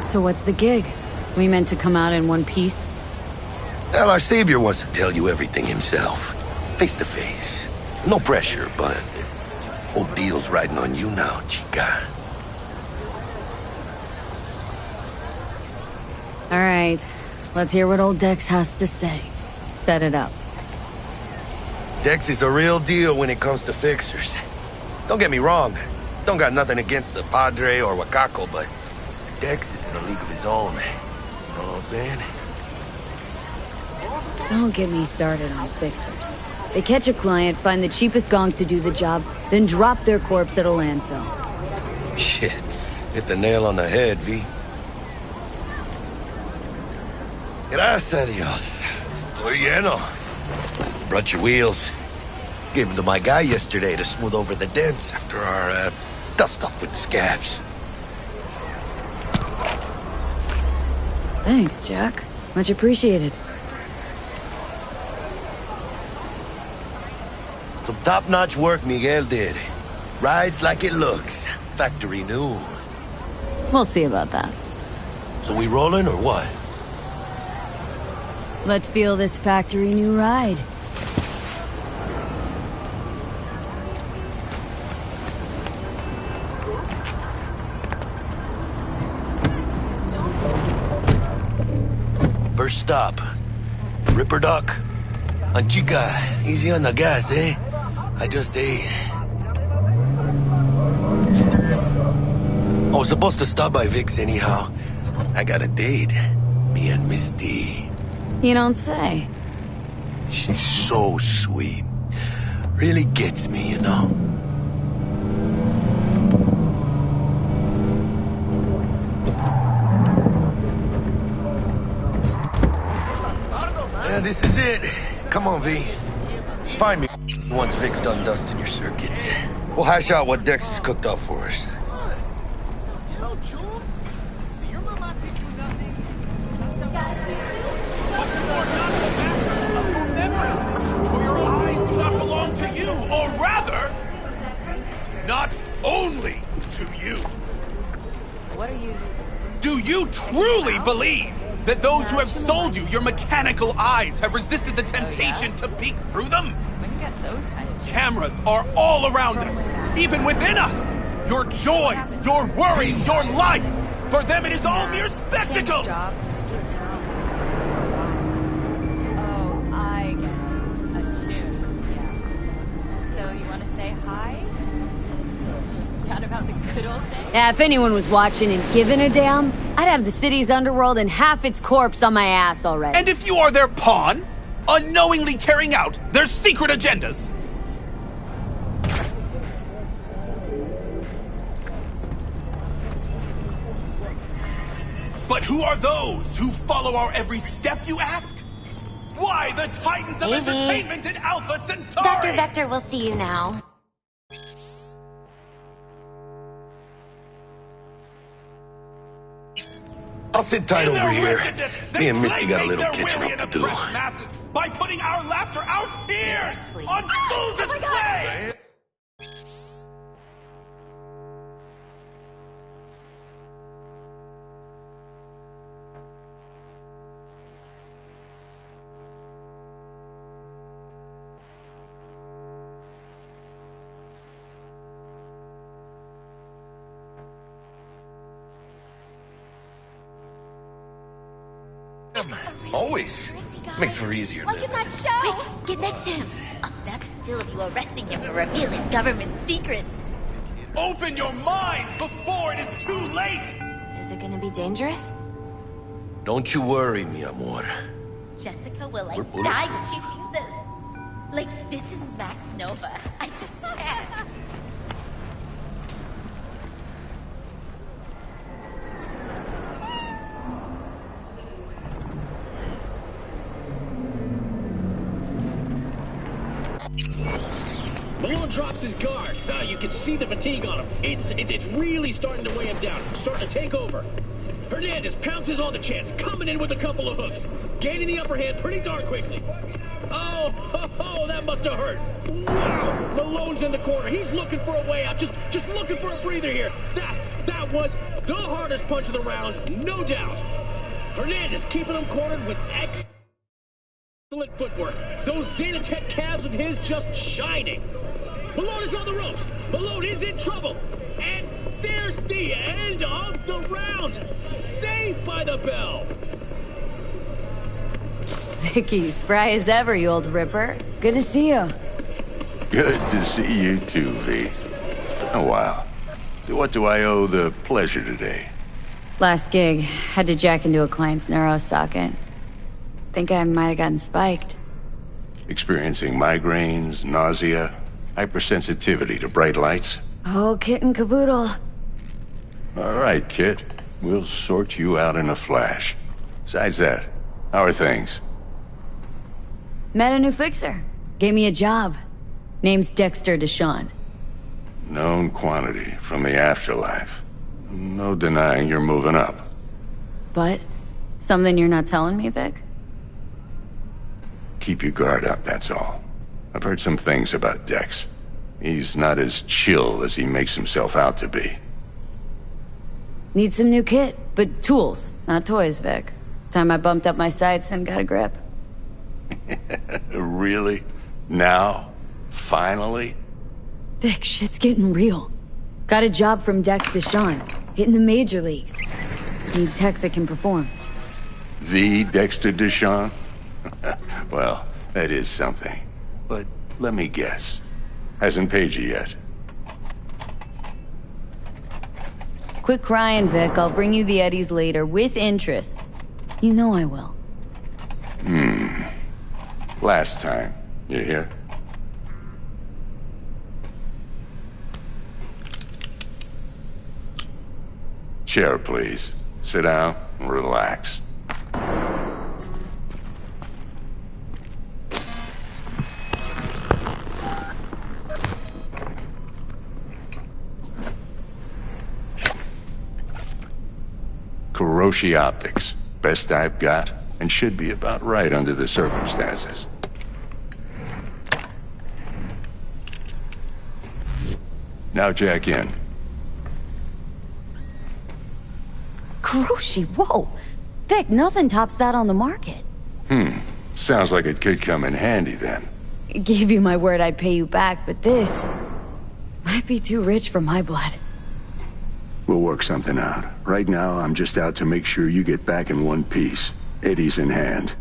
So what's the gig? We meant to come out in one piece? Well, our savior wants to tell you everything himself. Face to face. No pressure, but whole deal's riding on you now, chica. All right. Let's hear what old Dex has to say. Set it up. Dex is a real deal when it comes to fixers. Don't get me wrong. Don't got nothing against the Padre or Wakako, but Dex is in a league of his own. You know what I'm saying? Don't get me started on fixers. They catch a client, find the cheapest gonk to do the job, then drop their corpse at a landfill. Shit. Hit the nail on the head, V. Gracias a Dios. Estoy lleno. Brought your wheels. Gave them to my guy yesterday to smooth over the dents after our dust-up with the scabs. Thanks, Jack. Much appreciated. Some top-notch work Miguel did. Rides like it looks. Factory new. We'll see about that. So we rolling or what? Let's feel this factory new ride. First stop. Ripper Duck. And chica, easy on the gas, eh? I just ate. I was supposed to stop by Vic's anyhow. I got a date. Me and Miss D. You don't say. She's so sweet. Really gets me, you know. Come on, V. Find me once Vic's done dusting your circuits. We'll hash out what Dex has cooked up for us. For your eyes do not belong to you, or rather, not only to you. What are you... Do you truly believe that those who have sold you your mechanical eyes have resisted the temptation to peek through them? When you got those kind of... Cameras are all around us, even within us. Your joys, your worries, your life. For them, it is all mere spectacle. Jobs in Steel Town. Oh, I get it. A tune. Yeah. So you want to say hi? Chat about the good old days? Yeah, if anyone was watching and giving a damn, I'd have the city's underworld and half its corpse on my ass already. And if you are their pawn, unknowingly carrying out their secret agendas. But who are those who follow our every step, you ask? Why, the titans of entertainment in Alpha Centauri! Dr. Vector will see you now. I'll sit tight over here. Me and Misty got a little catching up to do. Masses by putting our laughter, our tears, on full display! Always. Makes for easier Like in living. that show! Quick, get next to him. I'll snap a still of you arresting him for revealing government secrets. Open your mind before it is too late! Is it gonna be dangerous? Don't you worry, mi amor. Jessica will We're bulletproof. die when she sees this. Like, this is Max Nova. I just can't. Malone drops his guard. You can see the fatigue on him. It's really starting to weigh him down. Starting to take over. Hernandez pounces on the chance, coming in with a couple of hooks. Gaining the upper hand pretty darn quickly. Oh, that must have hurt. Wow, Malone's in the corner. He's looking for a way out. Just looking for a breather here. That was the hardest punch of the round, no doubt. Hernandez keeping him cornered with excellent footwork. Those Xanatech calves of his just shining. Malone is on the ropes. Malone is in trouble. And there's the end of the round. Saved by the bell. Vicky, spry as ever, you old ripper. Good to see you. Good to see you too, V. It's been a while. What do I owe the pleasure today? Last gig, had to jack into a client's neuro socket. Think I might have gotten spiked. Experiencing migraines, nausea, hypersensitivity to bright lights? Oh, kit and caboodle. All right, Kit. We'll sort you out in a flash. Besides that, how are things? Met a new fixer. Gave me a job. Name's Dexter Deshawn. Known quantity from the afterlife. No denying you're moving up. But, something you're not telling me, Vic? Keep your guard up, that's all. I've heard some things about Dex. He's not as chill as he makes himself out to be. Need some new kit, but tools, not toys, Vic. Time I bumped up my sights and got a grip. Really? Now? Finally? Vic, shit's getting real. Got a job from Dex Deshawn, hitting the major leagues. Need tech that can perform. The Dexter Deshawn? Well, that is something. But let me guess. Hasn't paid you yet. Quit crying, Vic. I'll bring you the eddies later, with interest. You know I will. Last time. You hear? Chair, please. Sit down and relax. Kuroshi Optics. Best I've got, and should be about right under the circumstances. Now jack in. Kuroshi, whoa! Vic, nothing tops that on the market. Sounds like it could come in handy then. I gave you my word I'd pay you back, but this might be too rich for my blood. We'll work something out. Right now, I'm just out to make sure you get back in one piece. Eddie's in hand.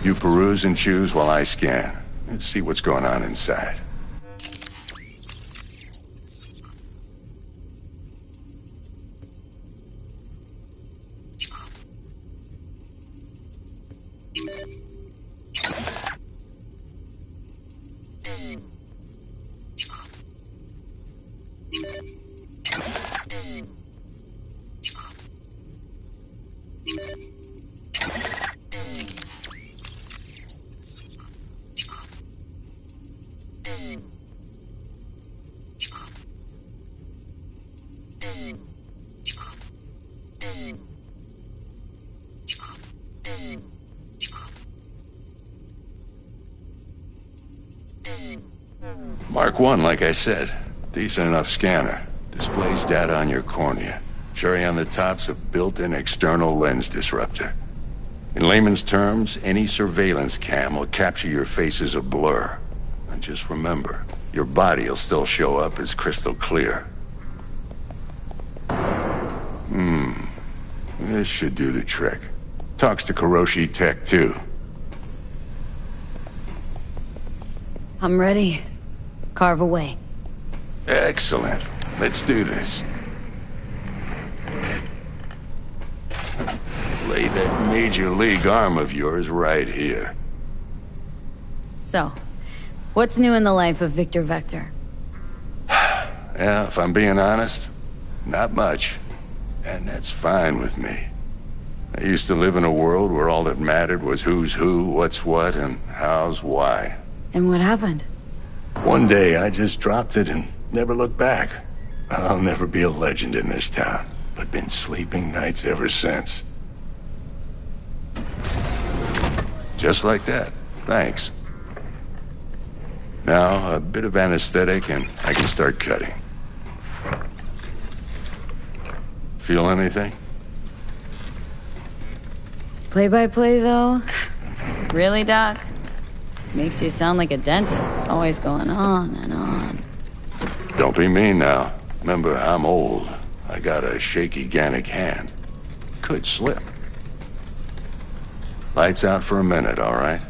You peruse and choose while I scan. Let's see what's going on inside. Mark 1, like I said. Decent enough scanner. Displays data on your cornea. Cherry on the top's a built-in external lens disruptor. In layman's terms, any surveillance cam will capture your face as a blur. And just remember, your body will still show up as crystal clear. This should do the trick. Talks to Kuroshi Tech, too. I'm ready. Carve away. Excellent. Let's do this. Lay that major league arm of yours right here. So, what's new in the life of Victor Vector? Yeah, if I'm being honest, not much. And that's fine with me. I used to live in a world where all that mattered was who's who, what's what, and how's why. And what happened? One day, I just dropped it and never looked back. I'll never be a legend in this town, but been sleeping nights ever since. Just like that. Thanks. Now, a bit of anesthetic and I can start cutting. Feel anything? Play-by-play, though? Really, Doc? Makes you sound like a dentist, always going on and on. Don't be mean now. Remember, I'm old. I got a shaky Gannic hand. Could slip. Lights out for a minute, all right?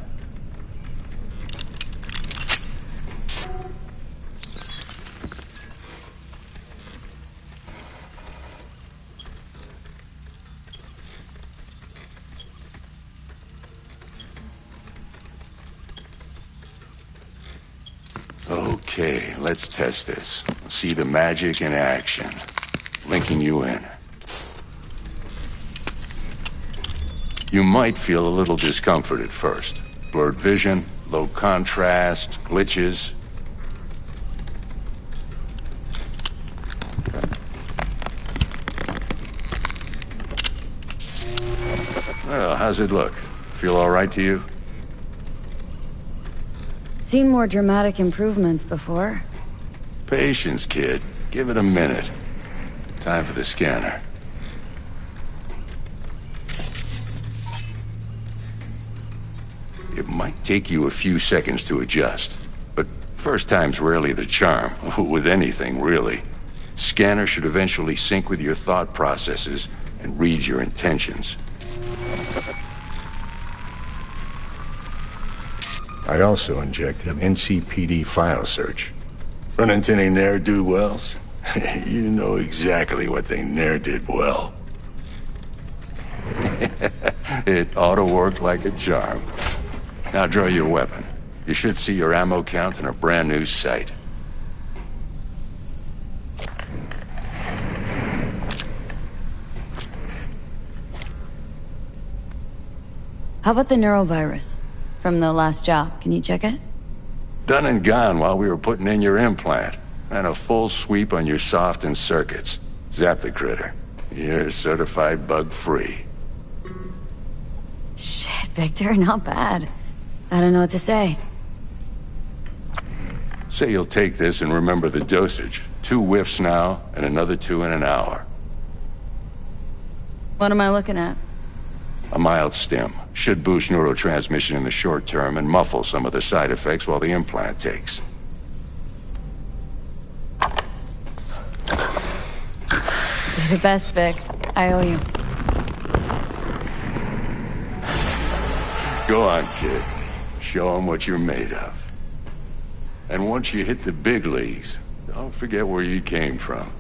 Okay, let's test this. See the magic in action. Linking you in. You might feel a little discomfort at first. Blurred vision, low contrast, glitches. Well, how's it look? Feel all right to you? Seen more dramatic improvements before. Patience, kid. Give it a minute. Time for the scanner. It might take you a few seconds to adjust, but first time's rarely the charm, with anything, really. Scanner should eventually sync with your thought processes and read your intentions. I also injected an NCPD file search. Run into any ne'er-do-wells? You know exactly what they ne'er did well. It ought to work like a charm. Now draw your weapon. You should see your ammo count in a brand new sight. How about the neurovirus? From the last job, can you check it? Done and gone while we were putting in your implant. And a full sweep on your soft and circuits. Zap the critter. You're certified bug-free. Shit, Victor, not bad. I don't know what to say. Say you'll take this and remember the dosage. 2 whiffs now, and another 2 in an hour. What am I looking at? A mild stim. Should boost neurotransmission in the short term and muffle some of the side effects while the implant takes. You're the best, Vic. I owe you. Go on, kid. Show 'em what you're made of. And once you hit the big leagues, don't forget where you came from.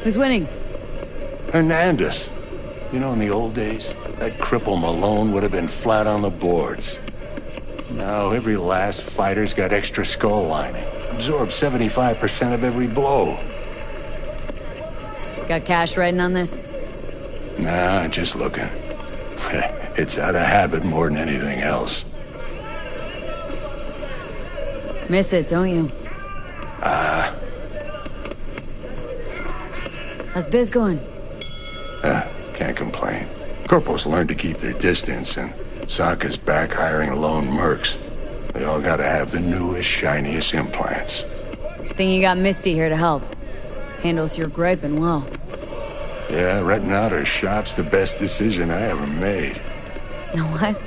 Who's winning? Hernandez. You know, in the old days, that cripple Malone would have been flat on the boards. Now, every last fighter's got extra skull lining. Absorbs 75% of every blow. Got cash riding on this? Nah, just looking. It's out of habit more than anything else. Miss it, don't you? How's biz going? Can't complain. Corpos learned to keep their distance, and Sokka's back hiring lone mercs. They all gotta have the newest, shiniest implants. Think you got Misty here to help. Handles your griping well. Yeah, renting out her shop's the best decision I ever made. Know what?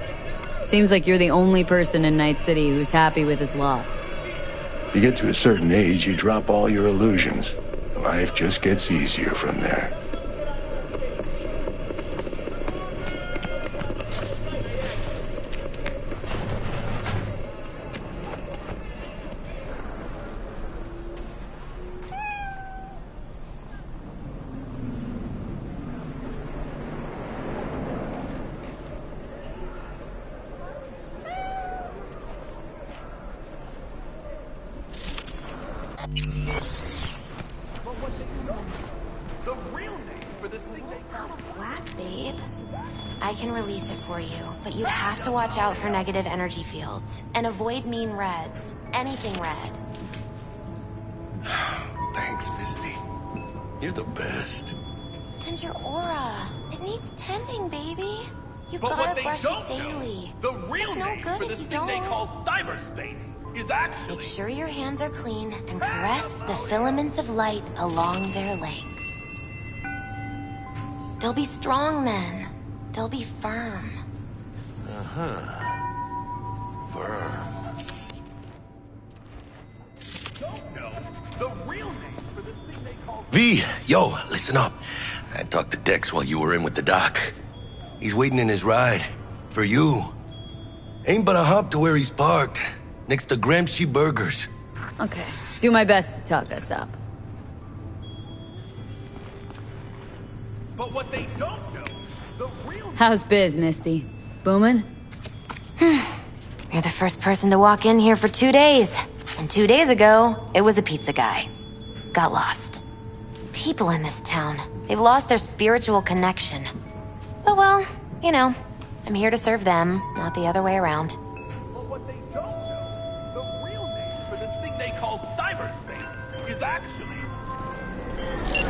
Seems like you're the only person in Night City who's happy with his lot. You get to a certain age, you drop all your illusions. Life just gets easier from there. Babe, I can release it for you, but you'd have to watch out for negative energy fields and avoid mean reds. Anything red. Thanks, Misty. You're the best. And your aura. It needs tending, baby. You But what gotta they brush don't it daily. know, the It's real just no name good for if this you thing they don't. call cyberspace is actually... Make sure your hands are clean and caress the filaments of light along their length. They'll be strong then. They'll be firm. Firm. The real name for this thing they call... V, yo, listen up. I talked to Dex while you were in with the doc. He's waiting in his ride. For you. Ain't but a hop to where he's parked. Next to Gramsci Burgers. Okay. Do my best to talk us up. But what they don't know, the real... How's biz, Misty? Booming? You're the first person to walk in here for 2 days. And 2 days ago, it was a pizza guy. Got lost. People in this town, they've lost their spiritual connection. But well, you know, I'm here to serve them, not the other way around. But what they don't know, the real name for this thing they call cyberspace is actually...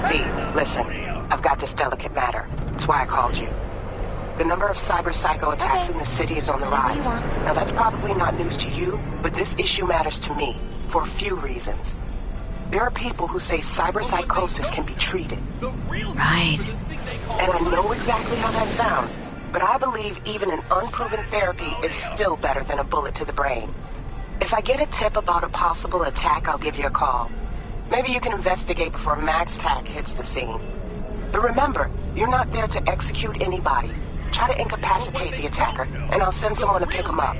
V, listen. I've got this delicate matter. That's why I called you. The number of cyber-psycho attacks in the city is on the rise. Now, that's probably not news to you, but this issue matters to me for a few reasons. There are people who say cyber-psychosis can be treated. Right. And I know exactly how that sounds, but I believe even an unproven therapy is still better than a bullet to the brain. If I get a tip about a possible attack, I'll give you a call. Maybe you can investigate before Max Tack hits the scene. But remember, you're not there to execute anybody. Try to incapacitate the attacker, and I'll send someone to pick him up.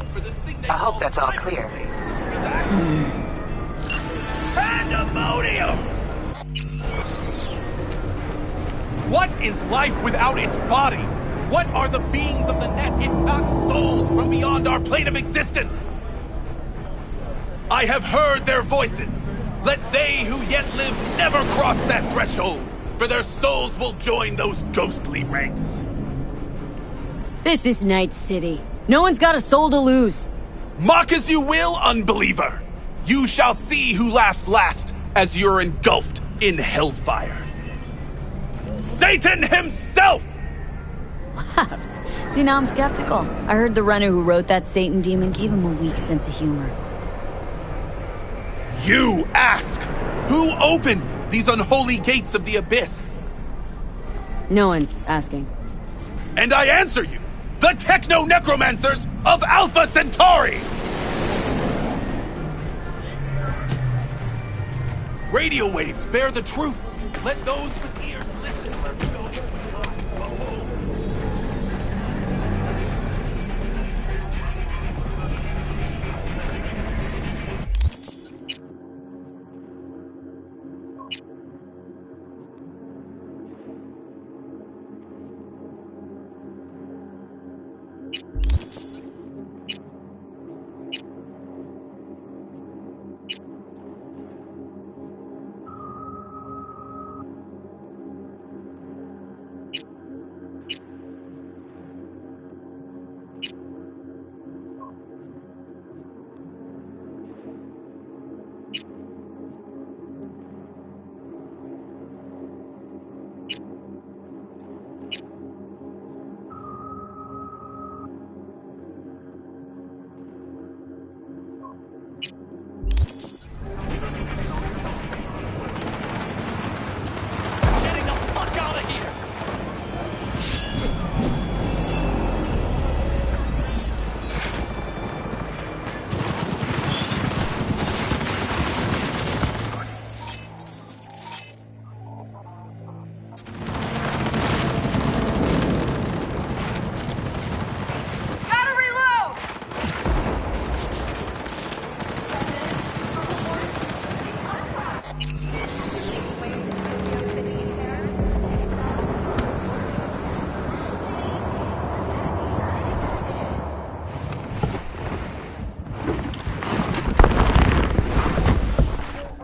I hope that's all clear. Pandemonium! What is life without its body? What are the beings of the net if not souls from beyond our plane of existence? I have heard their voices. Let they who yet live never cross that threshold, for their souls will join those ghostly ranks. This is Night City. No one's got a soul to lose. Mock as you will, unbeliever. You shall see who laughs last as you're engulfed in hellfire. Satan himself! Laughs. See, now I'm skeptical. I heard the runner who wrote that Satan demon gave him a weak sense of humor. You ask, who opened these unholy gates of the abyss? No one's asking. And I answer you, the techno-necromancers of Alpha Centauri! Radio waves bear the truth. Let those with ears listen where we go.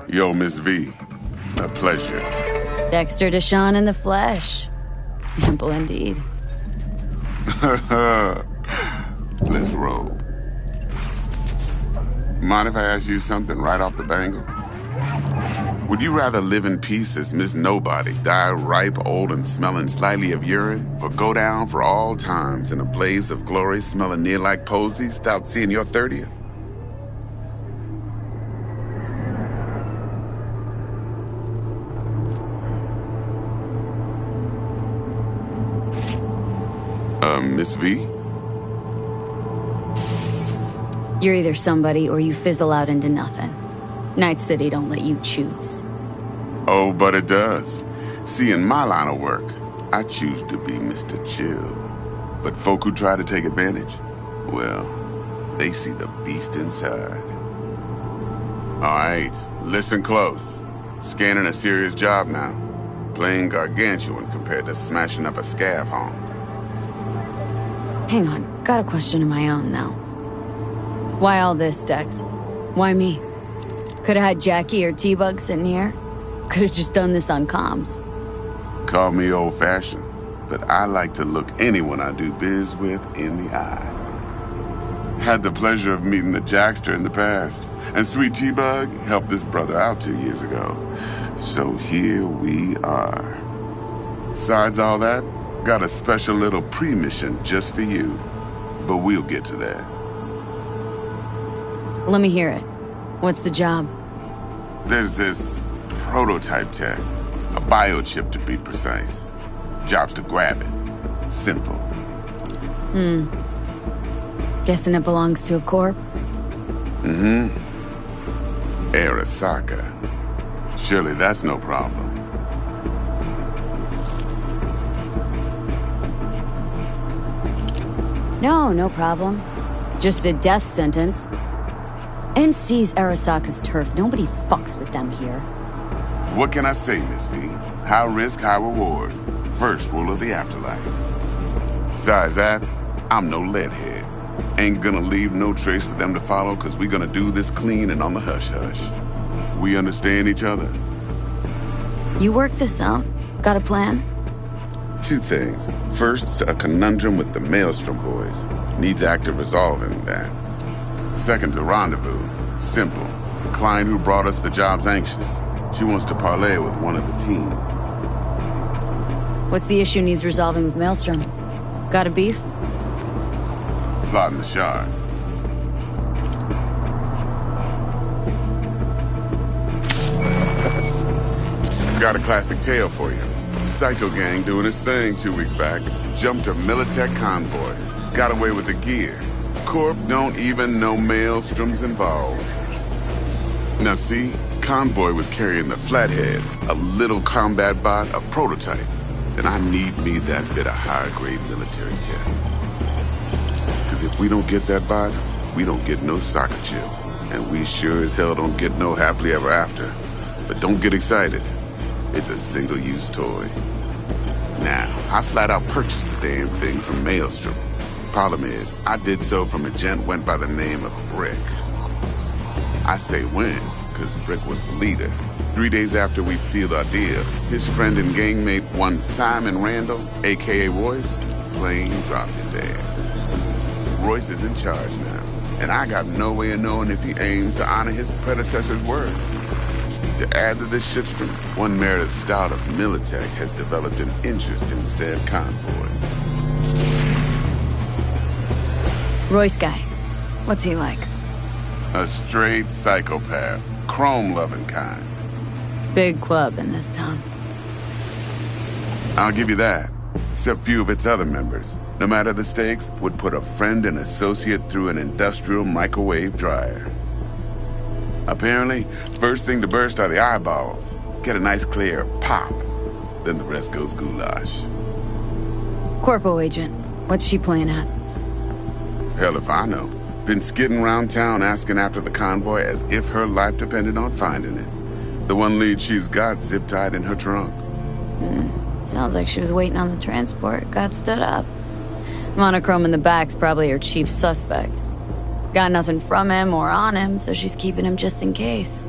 Yo, Miss V. A pleasure. Dexter Deshawn in the flesh. Ample indeed. Let's roll. Mind if I ask you something right off the bangle? Would you rather live in peace as Miss Nobody, die ripe, old, and smelling slightly of urine, or go down for all times in a blaze of glory smelling near like posies without seeing your 30th? Miss V? You're either somebody or you fizzle out into nothing. Night City don't let you choose. Oh, but it does. See, in my line of work, I choose to be Mr. Chill. But folk who try to take advantage, well, they see the beast inside. All right, listen close. Scanning a serious job now. Playing gargantuan compared to smashing up a scav home. Hang on, got a question of my own now. Why all this, Dex? Why me? Could've had Jackie or T-Bug sitting here. Could've just done this on comms. Call me old-fashioned, but I like to look anyone I do biz with in the eye. Had the pleasure of meeting the Jackster in the past, and Sweet T-Bug helped this brother out 2 years ago. So here we are. Besides all that, got a special little pre-mission just for you. But we'll get to that. Let me hear it. What's the job? There's this prototype tech. A biochip to be precise. Job's to grab it. Simple. Guessing it belongs to a corp? Mm-hmm. Arasaka. Surely that's no problem. No problem. Just a death sentence. NC's Arasaka's turf. Nobody fucks with them here. What can I say, Miss V? High risk, high reward. First rule of the afterlife. Besides that, I'm no leadhead. Ain't gonna leave no trace for them to follow, cause we gonna do this clean and on the hush-hush. We understand each other? You work this out? Got a plan? Two things. First, a conundrum with the Maelstrom boys. Needs active resolving that. Second, a rendezvous. Simple. The client who brought us the job's anxious. She wants to parlay with one of the team. What's the issue needs resolving with Maelstrom? Got a beef? Slot in the shard. Got a classic tale for you. Psycho gang doing his thing 2 weeks back. Jumped a Militech convoy. Got away with the gear. Corp don't even know Maelstrom's involved. Now see, convoy was carrying the Flathead, a little combat bot, a prototype. And I need me that bit of higher-grade military tech. Because if we don't get that bot, we don't get no soccer chip. And we sure as hell don't get no happily ever after. But don't get excited. It's a single-use toy. Now, I flat out purchased the damn thing from Maelstrom. Problem is, I did so from a gent went by the name of Brick. I say when, because Brick was the leader. 3 days after we'd sealed our deal, his friend and gangmate, one Simon Randall, a.k.a. Royce, plain dropped his ass. Royce is in charge now, and I got no way of knowing if he aims to honor his predecessor's word. To add to this shitstorm, one Meredith Stout of Militech has developed an interest in said convoy. Royce guy. What's he like? A straight psychopath. Chrome-loving kind. Big club in this town. I'll give you that. Except few of its other members, no matter the stakes, would put a friend and associate through an industrial microwave dryer. Apparently, first thing to burst are the eyeballs. Get a nice clear pop. Then the rest goes goulash. Corpo agent. What's she playing at? Hell if I know. Been skidding around town asking after the convoy as if her life depended on finding it. The one lead she's got zip-tied in her trunk. Sounds like she was waiting on the transport, got stood up. Monochrome in the back's probably her chief suspect. Got nothing from him or on him, so she's keeping him just in case.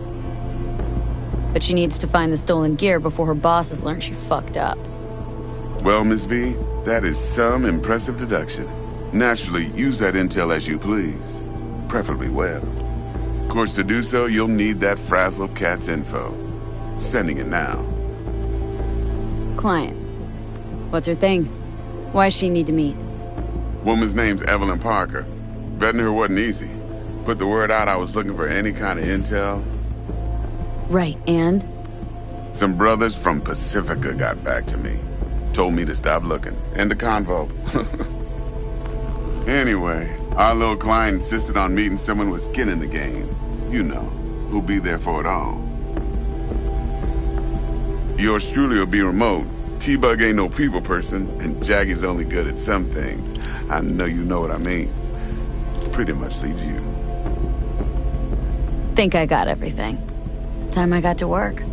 But she needs to find the stolen gear before her bosses learn she fucked up. Well, Miss V, that is some impressive deduction. Naturally, use that intel as you please. Preferably well. Of course, to do so, you'll need that frazzle cat's info. Sending it now. Client. What's her thing? Why does she need to meet? Woman's name's Evelyn Parker. Betting her wasn't easy. Put the word out I was looking for any kind of intel. Right, and? Some brothers from Pacifica got back to me. Told me to stop looking. End the convo. Anyway, our little client insisted on meeting someone with skin in the game. You know, who'll be there for it all. Yours truly will be remote. T-Bug ain't no people person, and Jaggy's only good at some things. I know you know what I mean. Pretty much leaves you. Think I got everything. Time I got to work.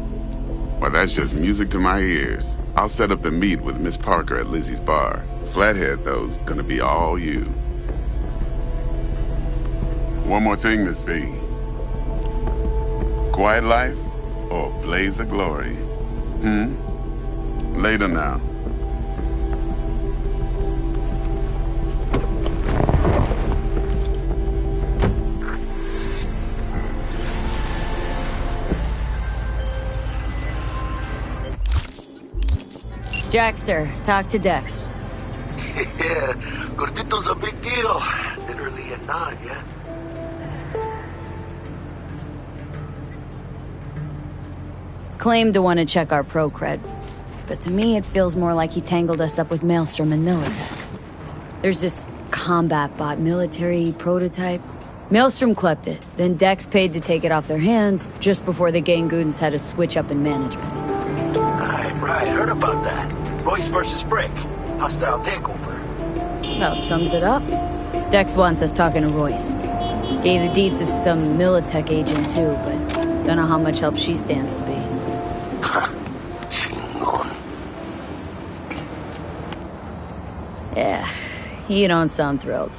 Well, that's just music to my ears. I'll set up the meet with Miss Parker at Lizzie's bar. Flathead, though's gonna be all you. One more thing, Miss V. Quiet life or blaze of glory? Later now. Jackster, talk to Dex. Yeah, Gordito's a big deal. Literally a nod, yeah? Claimed to want to check our pro cred, but to me it feels more like he tangled us up with Maelstrom and Militech. There's this combat bot military prototype. Maelstrom clept it, then Dex paid to take it off their hands just before the Gangoons had a switch up in management. Right, heard about that. Royce versus Brick. Hostile takeover. About sums it up. Dex wants us talking to Royce. Gave the deeds of some Militech agent too, but don't know how much help she stands to be. Chingon. Yeah, you don't sound thrilled.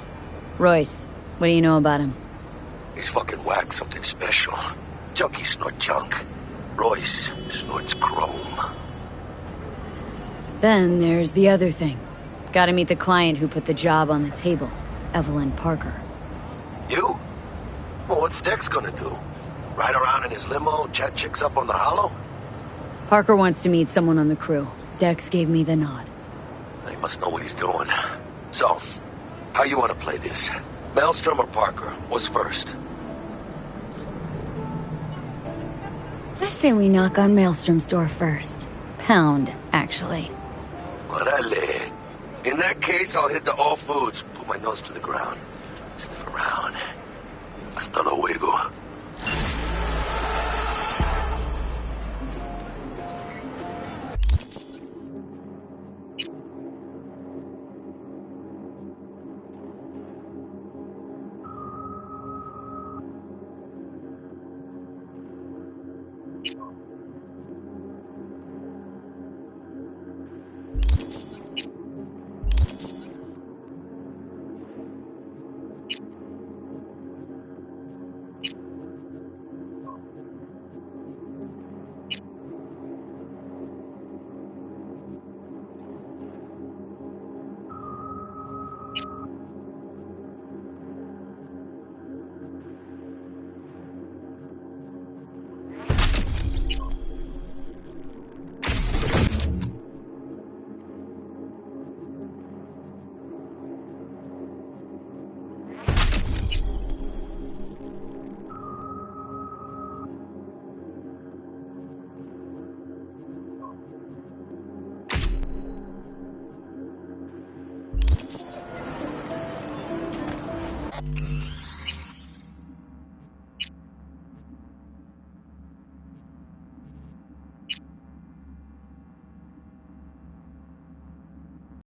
Royce, what do you know about him? He's fucking whack, something special. Junkies snort junk. Royce snorts chrome. Then there's the other thing. Gotta meet the client who put the job on the table, Evelyn Parker. You? Well, what's Dex gonna do? Ride around in his limo, chat chicks up on the hollow? Parker wants to meet someone on the crew. Dex gave me the nod. He must know what he's doing. So, how you want to play this? Maelstrom or Parker? What's first? I say we knock on Maelstrom's door first. Pound, actually. Orale. In that case, I'll hit the all foods, put my nose to the ground, sniff around. Hasta luego.